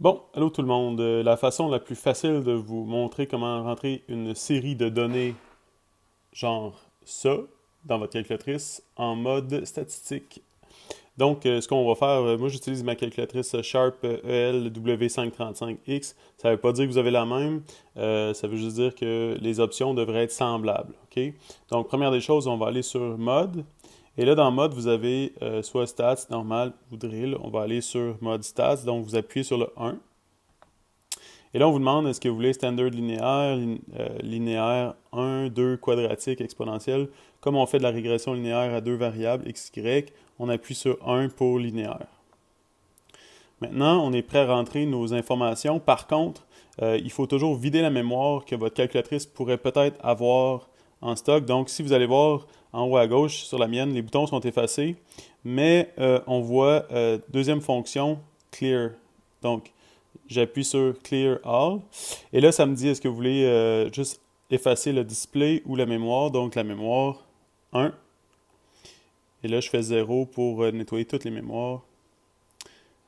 Bon, allô tout le monde. La façon la plus facile de vous montrer comment rentrer une série de données genre ça dans votre calculatrice en mode statistique. Donc, ce qu'on va faire, moi j'utilise ma calculatrice Sharp ELW535X. Ça ne veut pas dire que vous avez la même, ça veut juste dire que les options devraient être semblables. OK? Donc, première des choses, on va aller sur Mode. Et là, dans Mode, vous avez soit Stats, normal ou Drill. On va aller sur Mode Stats. Donc, vous appuyez sur le 1. Et là, on vous demande est-ce que vous voulez standard linéaire, linéaire 1, 2, quadratique, exponentiel. Comme on fait de la régression linéaire à deux variables, x, y, on appuie sur 1 pour linéaire. Maintenant, on est prêt à rentrer nos informations. Par contre, il faut toujours vider la mémoire que votre calculatrice pourrait peut-être avoir en stock. Donc, si vous allez voir en haut à gauche sur la mienne, les boutons sont effacés, mais on voit deuxième fonction, clear. Donc, j'appuie sur Clear All. Et là, ça me dit est-ce que vous voulez juste effacer le display ou la mémoire. Donc, la mémoire 1. Et là, je fais 0 pour nettoyer toutes les mémoires.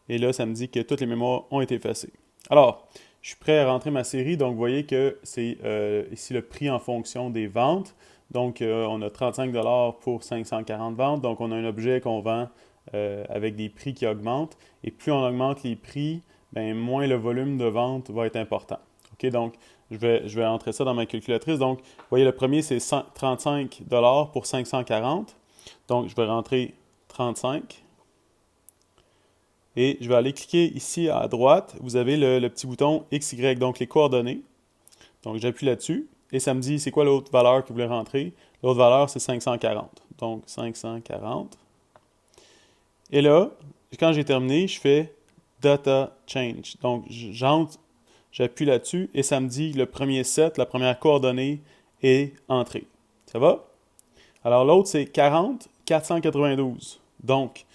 Et là, ça me dit que toutes les mémoires ont été effacées. Alors, je suis prêt à rentrer ma série. Donc, vous voyez que c'est ici le prix en fonction des ventes. Donc, on a 35$ pour 540 ventes. Donc, on a un objet qu'on vend avec des prix qui augmentent. Et plus on augmente les prix, ben, moins le volume de vente va être important. OK, donc, je vais entrer ça dans ma calculatrice. Donc, vous voyez, le premier, c'est 35$ pour 540. Donc, je vais rentrer 35. Et je vais aller cliquer ici à droite. Vous avez le petit bouton XY, donc les coordonnées. Donc, j'appuie là-dessus. Et ça me dit, c'est quoi l'autre valeur que vous voulez rentrer? L'autre valeur, c'est 540. Donc, 540. Et là, quand j'ai terminé, je fais Data Change. Donc, j'entre, j'appuie là-dessus et ça me dit le premier set, la première coordonnée est entrée. Ça va? Alors, l'autre, c'est 40, 492. Donc,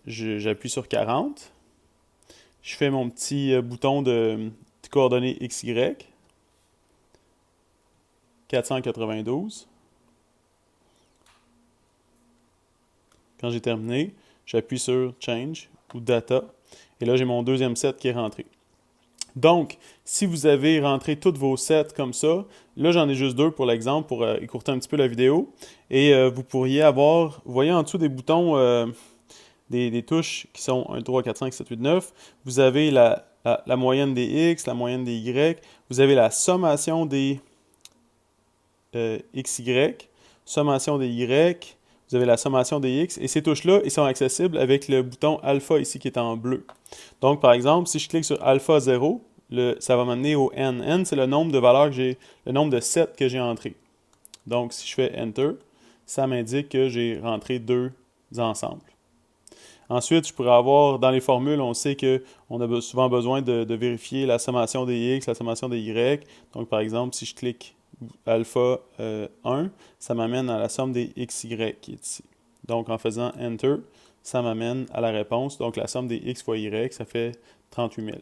j'appuie sur 40. Je fais mon petit bouton de coordonnées XY. 492. Quand j'ai terminé, j'appuie sur Change ou Data. Et là, j'ai mon deuxième set qui est rentré. Donc, si vous avez rentré tous vos sets comme ça, là j'en ai juste deux pour l'exemple, pour écourter un petit peu la vidéo. Et vous pourriez avoir, vous voyez en dessous des boutons, des touches qui sont 1, 3, 4, 5, 7, 8, 9. Vous avez la moyenne des X, la moyenne des Y. Vous avez la sommation des XY, sommation des Y, vous avez la sommation des X, et ces touches-là, ils sont accessibles avec le bouton alpha ici qui est en bleu. Donc, par exemple, si je clique sur alpha 0, ça va m'amener au N. N, c'est le nombre de valeurs que j'ai, le nombre de sets que j'ai entrés. Donc, si je fais Enter, ça m'indique que j'ai rentré deux ensembles. Ensuite, je pourrais avoir, dans les formules, on sait qu'on a souvent besoin de vérifier la sommation des X, la sommation des Y. Donc, par exemple, si je clique alpha 1, ça m'amène à la somme des XY qui est ici. Donc, en faisant Enter, ça m'amène à la réponse. Donc, la somme des X fois Y, ça fait 38 000.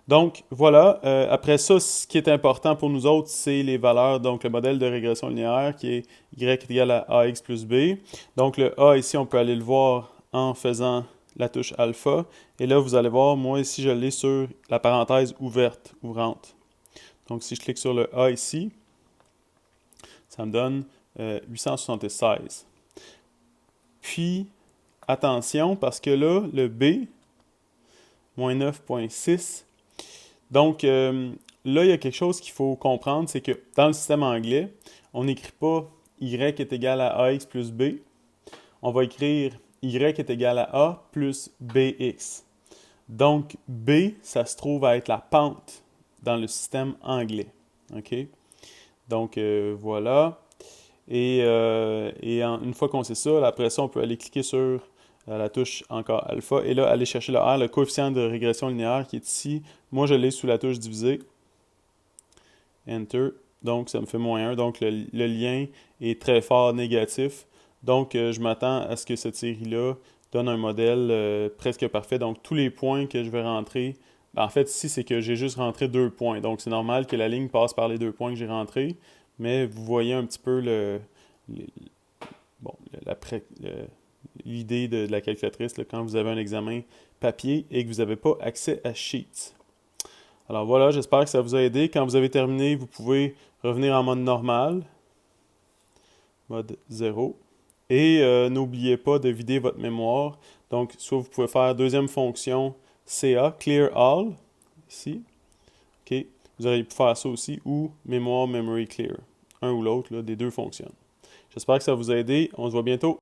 Donc, voilà. Après ça, ce qui est important pour nous autres, c'est les valeurs. Donc, le modèle de régression linéaire qui est Y est égal à AX plus B. Donc, le A ici, on peut aller le voir en faisant la touche alpha. Et là, vous allez voir, moi ici, je l'ai sur la parenthèse ouverte, ouvrante. Donc, si je clique sur le A ici, ça me donne 876. Puis, attention, parce que là, le B, moins 9,6. Donc, là, il y a quelque chose qu'il faut comprendre, c'est que dans le système anglais, on n'écrit pas Y est égal à AX plus B. On va écrire Y est égal à A plus BX. Donc, B, ça se trouve à être la pente dans le système anglais. OK? Donc, voilà. Et une fois qu'on sait ça, après ça, on peut aller cliquer sur la touche encore alpha et là, aller chercher le R, le coefficient de régression linéaire qui est ici. Moi, je l'ai sous la touche diviser. Enter. Donc, ça me fait moins 1. Donc, le lien est très fort négatif. Donc, je m'attends à ce que cette série-là donne un modèle presque parfait. Donc, tous les points que je vais rentrer, ben, en fait, ici, c'est que j'ai juste rentré deux points. Donc, c'est normal que la ligne passe par les deux points que j'ai rentrés. Mais vous voyez un petit peu le- bon, l'idée de la calculatrice là, quand vous avez un examen papier et que vous n'avez pas accès à Sheets. Alors voilà, j'espère que ça vous a aidé. Quand vous avez terminé, vous pouvez revenir en mode normal, mode 0. Et n'oubliez pas de vider votre mémoire. Donc, soit vous pouvez faire deuxième fonction CA, Clear All, ici. OK. Vous auriez pu faire ça aussi, ou mémoire, memory clear. Un ou l'autre, des deux fonctionnent. J'espère que ça vous a aidé. On se voit bientôt.